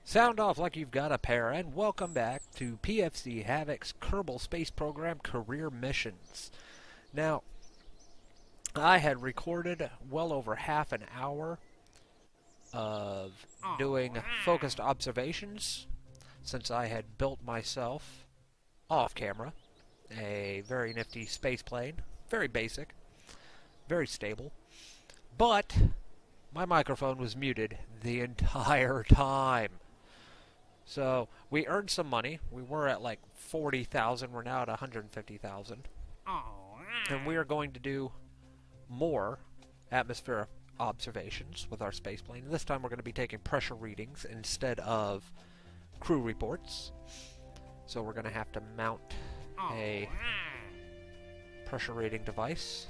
Sound off like you've got a pair, and welcome back to PFC Havok's Kerbal Space Program Career Missions. Now, I had recorded well over half an hour of doing focused observations since I had built myself, off camera, a very nifty space plane. Very basic, very stable, but my microphone was muted the entire time. So we earned some money. We were at like 40,000. We're now at 150,000. And we are going to do more atmosphere observations with our spaceplane. This time we're going to be taking pressure readings instead of crew reports. So we're going to have to mount a pressure reading device.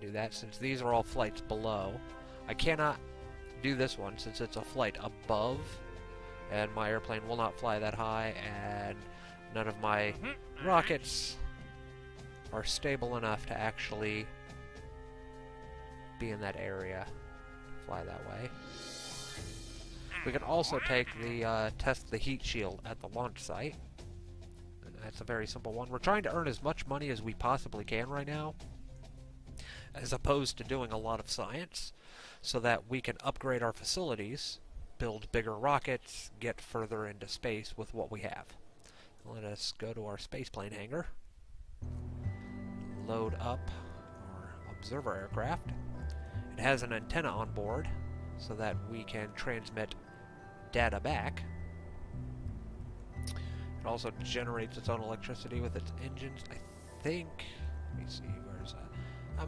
Do that since these are all flights below. I cannot do this one since it's a flight above, and my airplane will not fly that high, and none of my rockets are stable enough to actually be in that area, fly that way. We can also take the test the heat shield at the launch site. That's a very simple one. We're trying to earn as much money as we possibly can right now, as opposed to doing a lot of science, so that we can upgrade our facilities, build bigger rockets, get further into space with what we have. Let us go to our spaceplane hangar, load up our observer aircraft. It has an antenna on board so that we can transmit data back. It also generates its own electricity with its engines. I think, let me see, where's that? I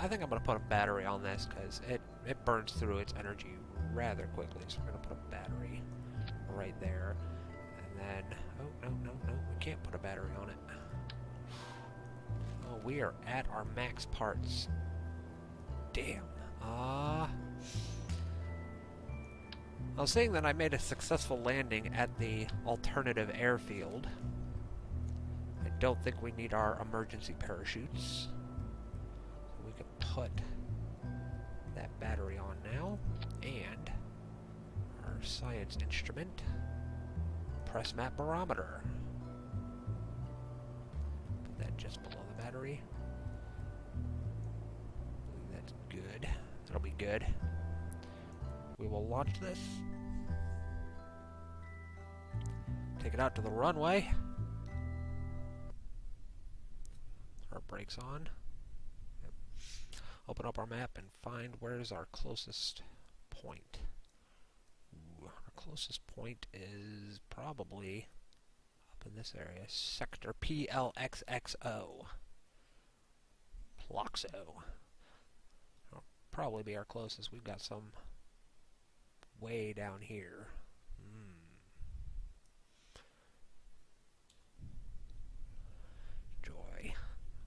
think I'm going to put a battery on this because it burns through its energy rather quickly. So we're going to put a battery right there. And then, oh, no, we can't put a battery on it. Oh, we are at our max parts. Damn. I was saying that I made a successful landing at the alternative airfield. I don't think we need our emergency parachutes. So we can put that battery on now. And our science instrument. Press map barometer. Put that just below the battery. That's good. That'll be good. We will launch this. Take it out to the runway. Our brakes on. Yep. Open up our map and find where's our closest point. Ooh, our closest point is probably up in this area. Sector PLXXO. Ploxo. That'll probably be our closest. We've got some way down here. Joy.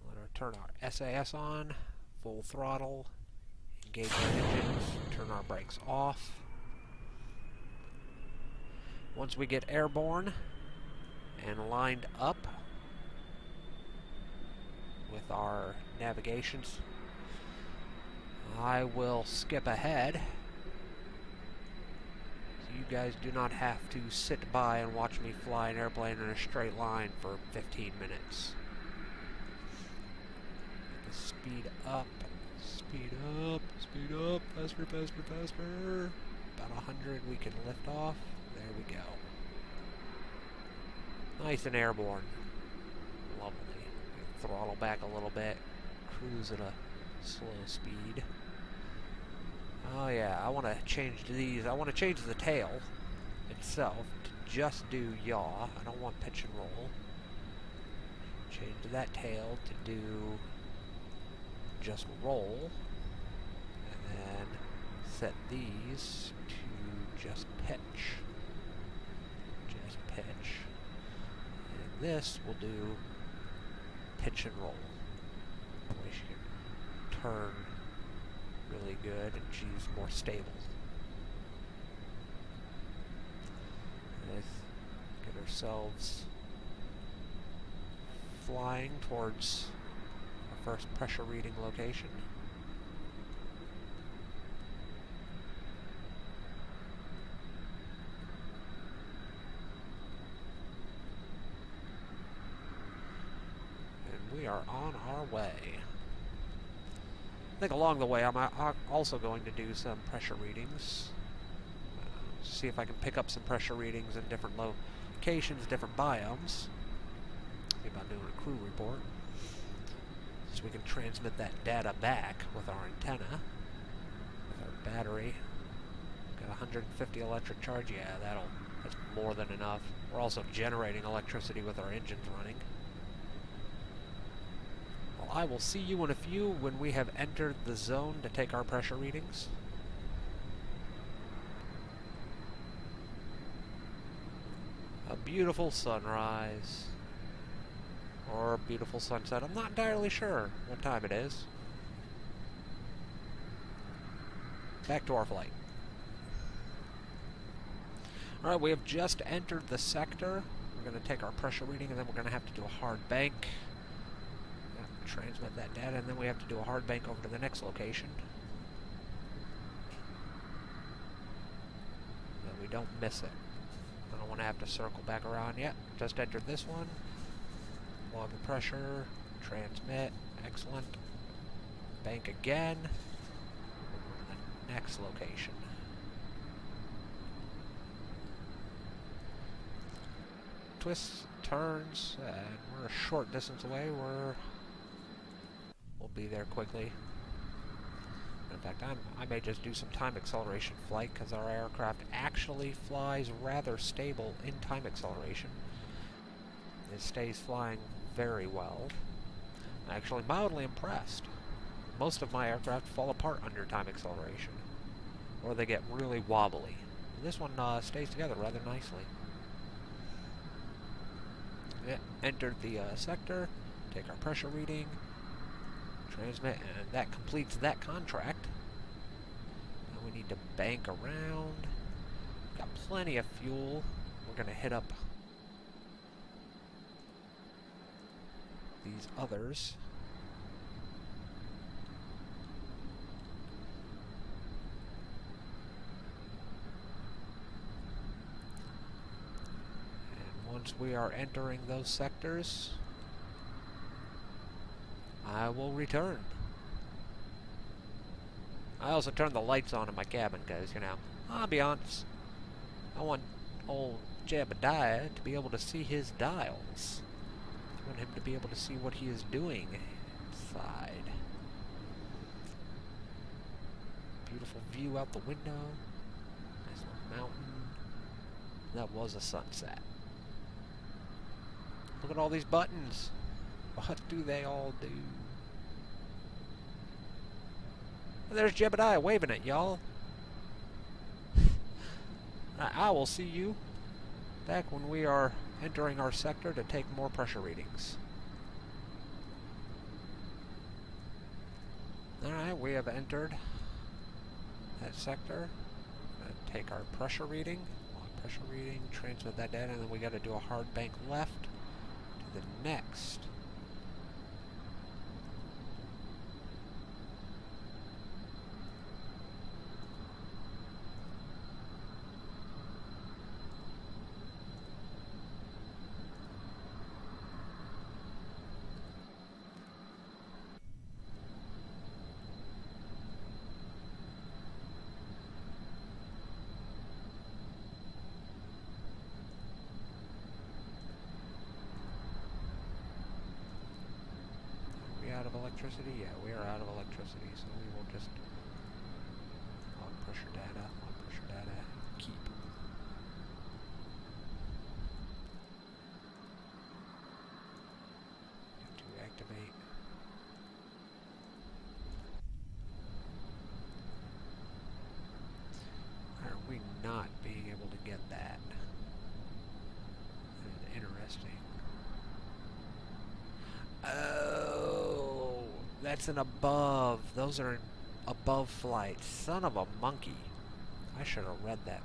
Let her turn our SAS on, full throttle, engage our engines, turn our brakes off. Once we get airborne and lined up with our navigations, I will skip ahead. You guys do not have to sit by and watch me fly an airplane in a straight line for 15 minutes. Speed up, speed up, speed up, faster, faster, faster. About 100 we can lift off. There we go. Nice and airborne. Lovely. Throttle back a little bit. Cruise at a slow speed. Oh yeah, I want to change these. I want to change the tail itself to just do yaw. I don't want pitch and roll. Change that tail to do just roll. And then set these to just pitch. Just pitch. And this will do pitch and roll. We should turn really good, and she's more stable. Let's get ourselves flying towards our first pressure reading location. we are on our way. I think along the way I'm also going to do some pressure readings. See if I can pick up some pressure readings in different locations, different biomes. See about doing a crew report. So we can transmit that data back with our antenna, with our battery. Got 150 electric charge. Yeah, that's more than enough. We're also generating electricity with our engines running. Well, I will see you in a few when we have entered the zone to take our pressure readings. A beautiful sunrise. Or a beautiful sunset. I'm not entirely sure what time it is. Back to our flight. Alright, we have just entered the sector. We're going to take our pressure reading, and then we're going to have to do a hard bank. Transmit that data, and then we have to do a hard bank over to the next location. That we don't miss it. I don't want to have to circle back around yet. Just entered this one. Log the pressure. Transmit. Excellent. Bank again. The next location. Twists, turns, and we're a short distance away. We'll be there quickly. In fact, I may just do some time acceleration flight because our aircraft actually flies rather stable in time acceleration. It stays flying very well. I'm actually mildly impressed. Most of my aircraft fall apart under time acceleration, or they get really wobbly. This one stays together rather nicely. Yeah, entered the sector, take our pressure reading, transmit, and that completes that contract. Now we need to bank around. Got plenty of fuel. We're going to hit up these others. And once we are entering those sectors, I will return. I also turned the lights on in my cabin because, you know, I'll be honest, I want old Jebediah to be able to see his dials. I want him to be able to see what he is doing inside. Beautiful view out the window. Nice little mountain. That was a sunset. Look at all these buttons. What do they all do? There's Jebediah waving at y'all. I will see you back when we are entering our sector to take more pressure readings. Alright, we have entered that sector. Take our pressure reading, transmit that data, and then we got to do a hard bank left to the next. Out of electricity? Yeah, we are out of electricity, so we will just log pressure data, keep. To activate. Are we not being able to get that? That is interesting. Oh, that's an above. Those are above flight. Son of a monkey. I should have read that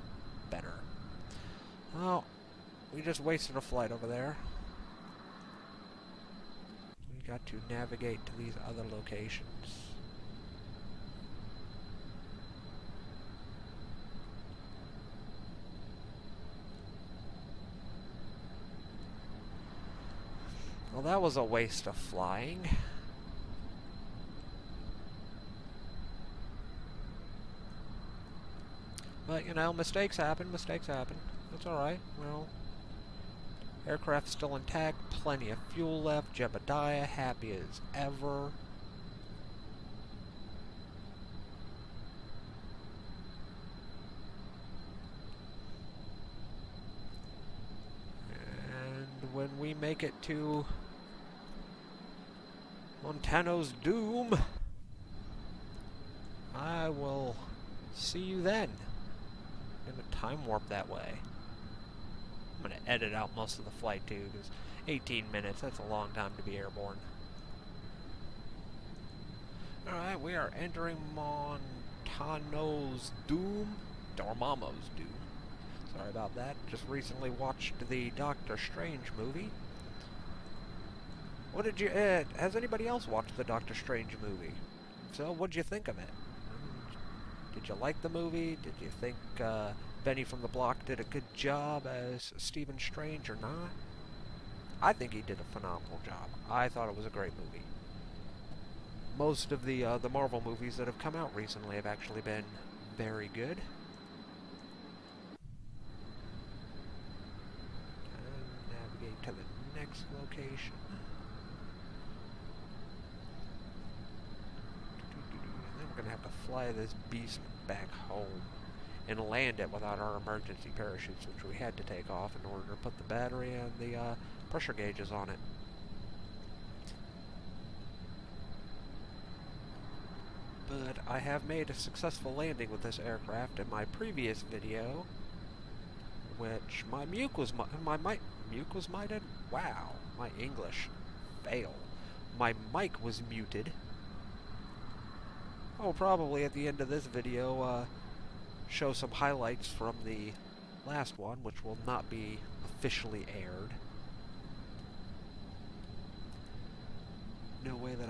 better. Oh, we just wasted a flight over there. We got to navigate to these other locations. Well, that was a waste of flying. But, you know, mistakes happen, mistakes happen. That's alright. Well, aircraft's still intact, plenty of fuel left, Jebediah happy as ever. And when we make it to Montano's doom, I will see you then. I'm gonna time warp that way. I'm gonna edit out most of the flight too, because 18 minutes, that's a long time to be airborne. Alright, we are entering Montano's doom. Dormammu's doom. Sorry about that. Just recently watched the Doctor Strange movie. What did you... has anybody else watched the Doctor Strange movie? So, what'd you think of it? Did you like the movie? Did you think Benny from the Block did a good job as Stephen Strange or not? I think he did a phenomenal job. I thought it was a great movie. Most of the Marvel movies that have come out recently have actually been very good. And navigate to the next location. We're gonna have to fly this beast back home and land it without our emergency parachutes, which we had to take off in order to put the battery and the pressure gauges on it. But I have made a successful landing with this aircraft in my previous video, which my mute was muted. Wow, my English fail. My mic was muted. I'll probably at the end of this video show some highlights from the last one, which will not be officially aired. No way that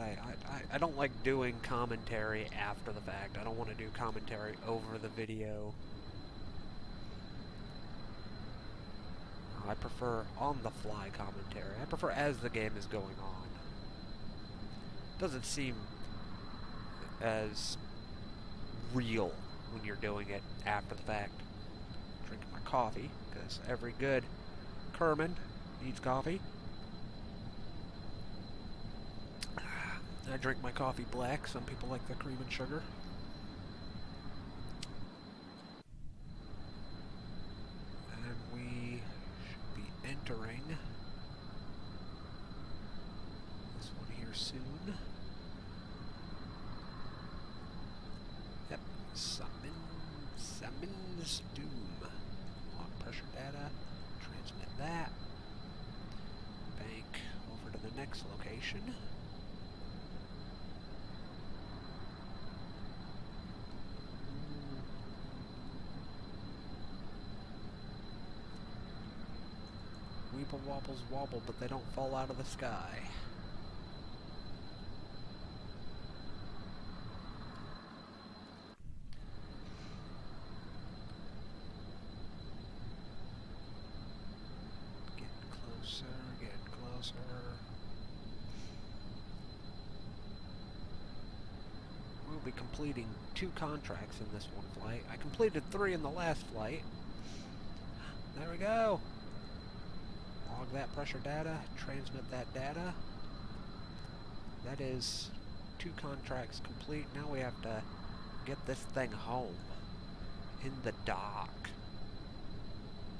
I don't like doing commentary after the fact. I don't want to do commentary over the video. I prefer on-the-fly commentary. I prefer as the game is going on. Doesn't seem as real when you're doing it after the fact. Drinking my coffee, because every good Kerman needs coffee. I drink my coffee black. Some people like the cream and sugar. And we should be entering this one here soon. Yep, Summon's Doom. Log pressure data, transmit that. Bank over to the next location. Weeble wobbles wobble, but they don't fall out of the sky. Getting closer, getting closer. We'll be completing 2 contracts in this one flight. I completed 3 in the last flight. There we go. Log that pressure data, transmit that data. That is 2 contracts complete. Now we have to get this thing home in the dock.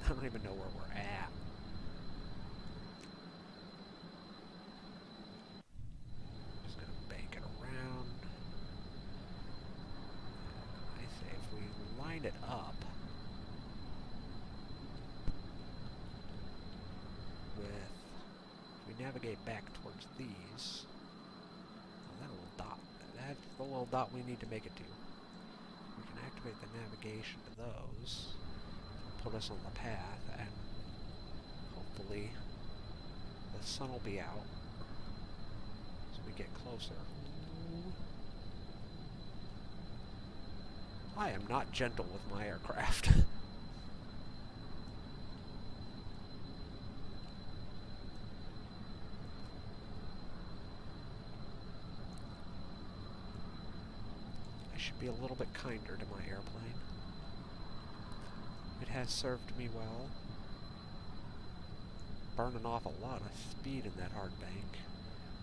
I don't even know where we're at. Just gonna bank it around. I say if we line it up with, if we navigate back towards these, oh, that little dot, that's the little dot we need to make it to. We can activate the navigation to those, put us on the path, and hopefully the sun will be out as we get closer. I am not gentle with my aircraft. should be a little bit kinder to my airplane. It has served me well. Burning off a lot of speed in that hard bank.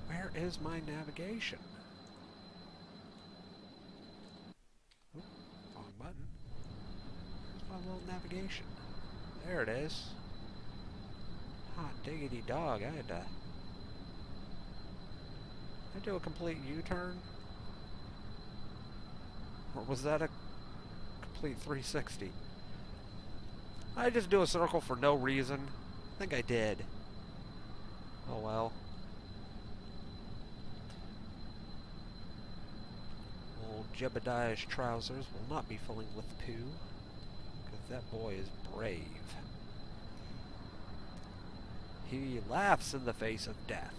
Where is my navigation? Oop, wrong button. Where's my little navigation? There it is. Hot diggity dog, I had to... I do a complete U-turn? Or was that a complete 360? I just do a circle for no reason. I think I did. Oh well. Old Jebediah's trousers will not be filling with poo, because that boy is brave. He laughs in the face of death.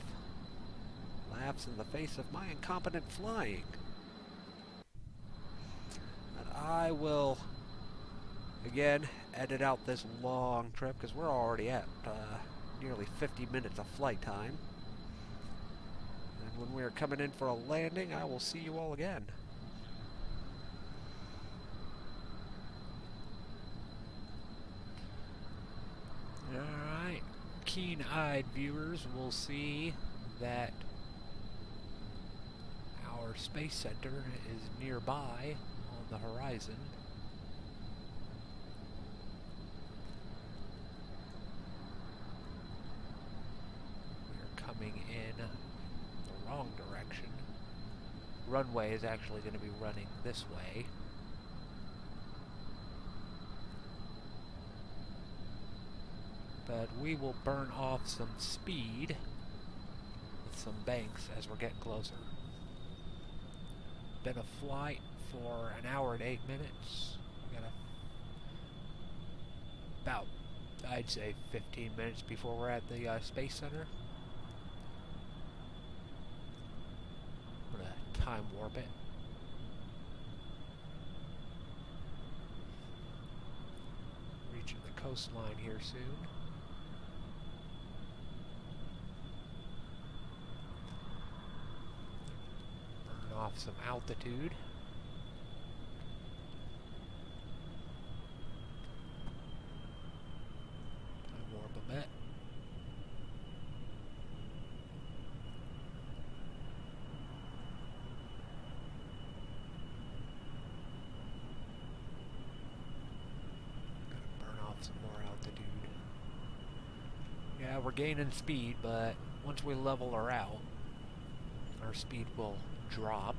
Laughs in the face of my incompetent flying. And I will, again, edit out this long trip, because we're already at nearly 50 minutes of flight time. And when we are coming in for a landing, I will see you all again. Alright, keen-eyed viewers will see that our space center is nearby on the horizon. We're coming in the wrong direction. Runway is actually going to be running this way. But we will burn off some speed with some banks as we're getting closer. Been a flight for an hour and 8 minutes. We got about, I'd say, 15 minutes before we're at the Space Center. I'm gonna time warp it. Reaching the coastline here soon. Off some altitude. Time warp a bit. Gotta burn off some more altitude. Yeah, we're gaining speed, but once we level her out, our speed will drop.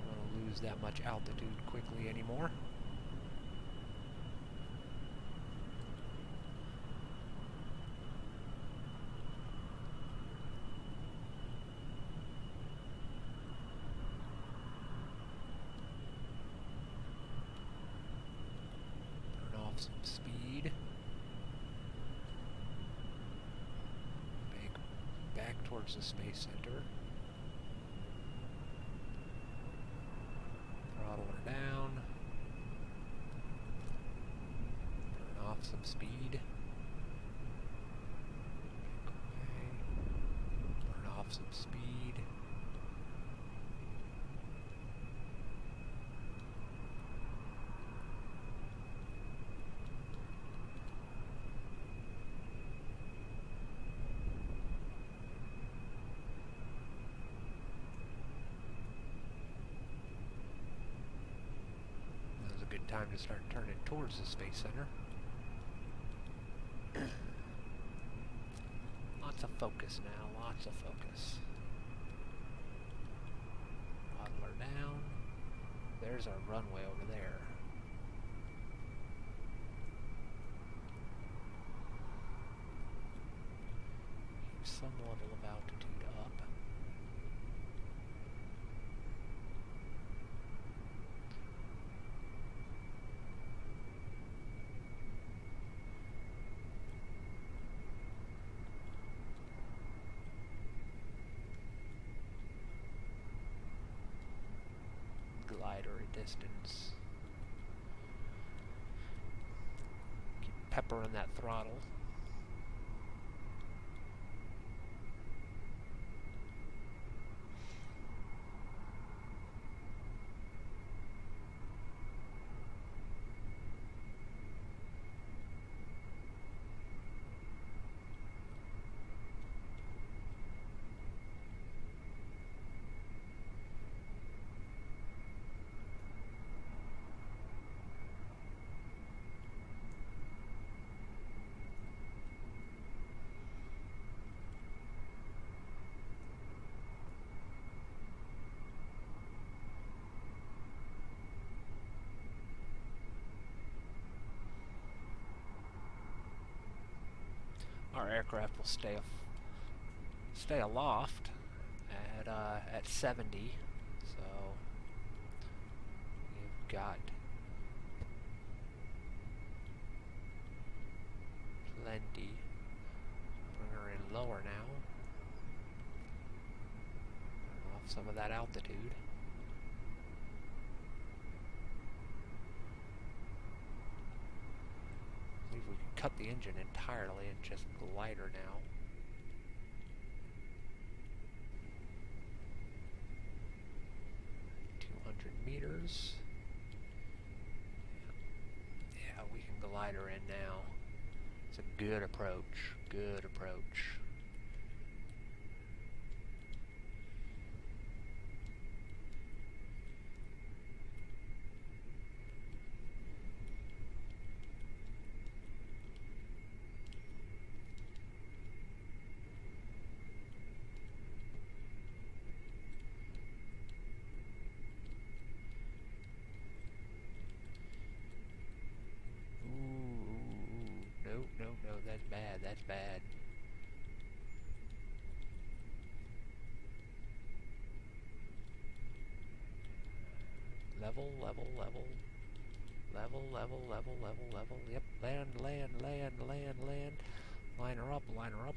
Don't want to lose that much altitude quickly anymore. Some speed. Back towards the Space Center. Throttle her down. Burn off some speed. Burn off some speed. Time to start turning towards the Space Center. Lots of focus now, lots of focus. Throttle her down. There's our runway over there. Keep some level of altitude up. glider distance. Keep peppering that throttle. Our aircraft will stay aloft at 70. So we've got plenty. Bring her in lower now. Turn off some of that altitude. I believe we can cut the engine entirely and just glider now. Meters. Yeah, we can glide her in now. It's a good approach. Good approach. No, that's bad, that's bad. Level. Yep, land. Line her up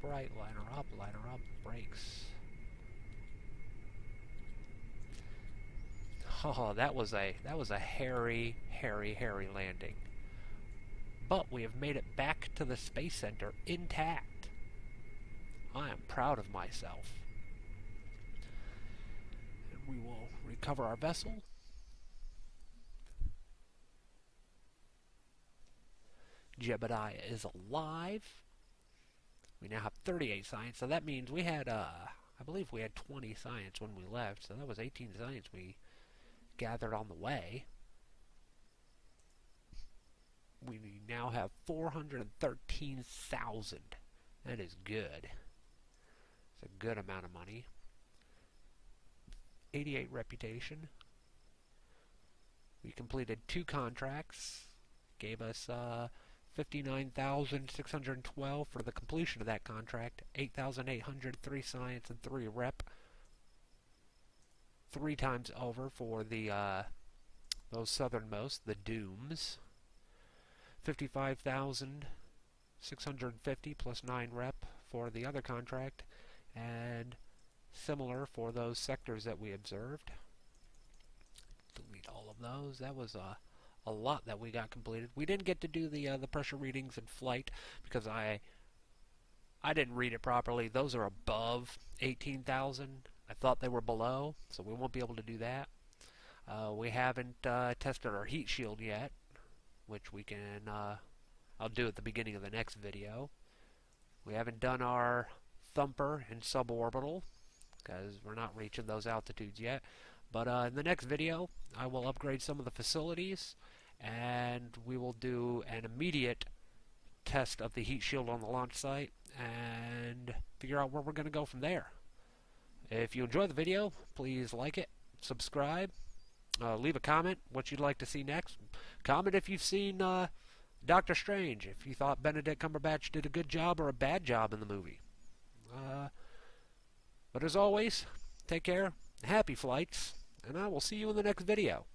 right, line her up, brakes. Oh, that was a hairy landing. But we have made it back to the Space Center intact. I am proud of myself. And we will recover our vessel. Jebediah is alive. We now have 38 science, so that means we had, I believe we had 20 science when we left, so that was 18 science we gathered on the way. We now have 413,000. That is good. It's a good amount of money. 88 reputation. We completed 2 contracts. Gave us 59,612 for the completion of that contract. 8,800, 3 science, and 3 rep. 3 times over for the those southernmost, the Dooms. 55,650 plus 9 rep for the other contract, and similar for those sectors that we observed. Delete all of those. That was a lot that we got completed. We didn't get to do the pressure readings in flight because I didn't read it properly. Those are above 18,000. I thought they were below, so we won't be able to do that. We haven't tested our heat shield yet, which we can, I'll do at the beginning of the next video. We haven't done our thumper in suborbital, because we're not reaching those altitudes yet. But in the next video, I will upgrade some of the facilities, and we will do an immediate test of the heat shield on the launch site, and figure out where we're going to go from there. If you enjoy the video, please like it, subscribe, leave a comment what you'd like to see next. Comment if you've seen Doctor Strange, if you thought Benedict Cumberbatch did a good job or a bad job in the movie. But as always, take care, happy flights, and I will see you in the next video.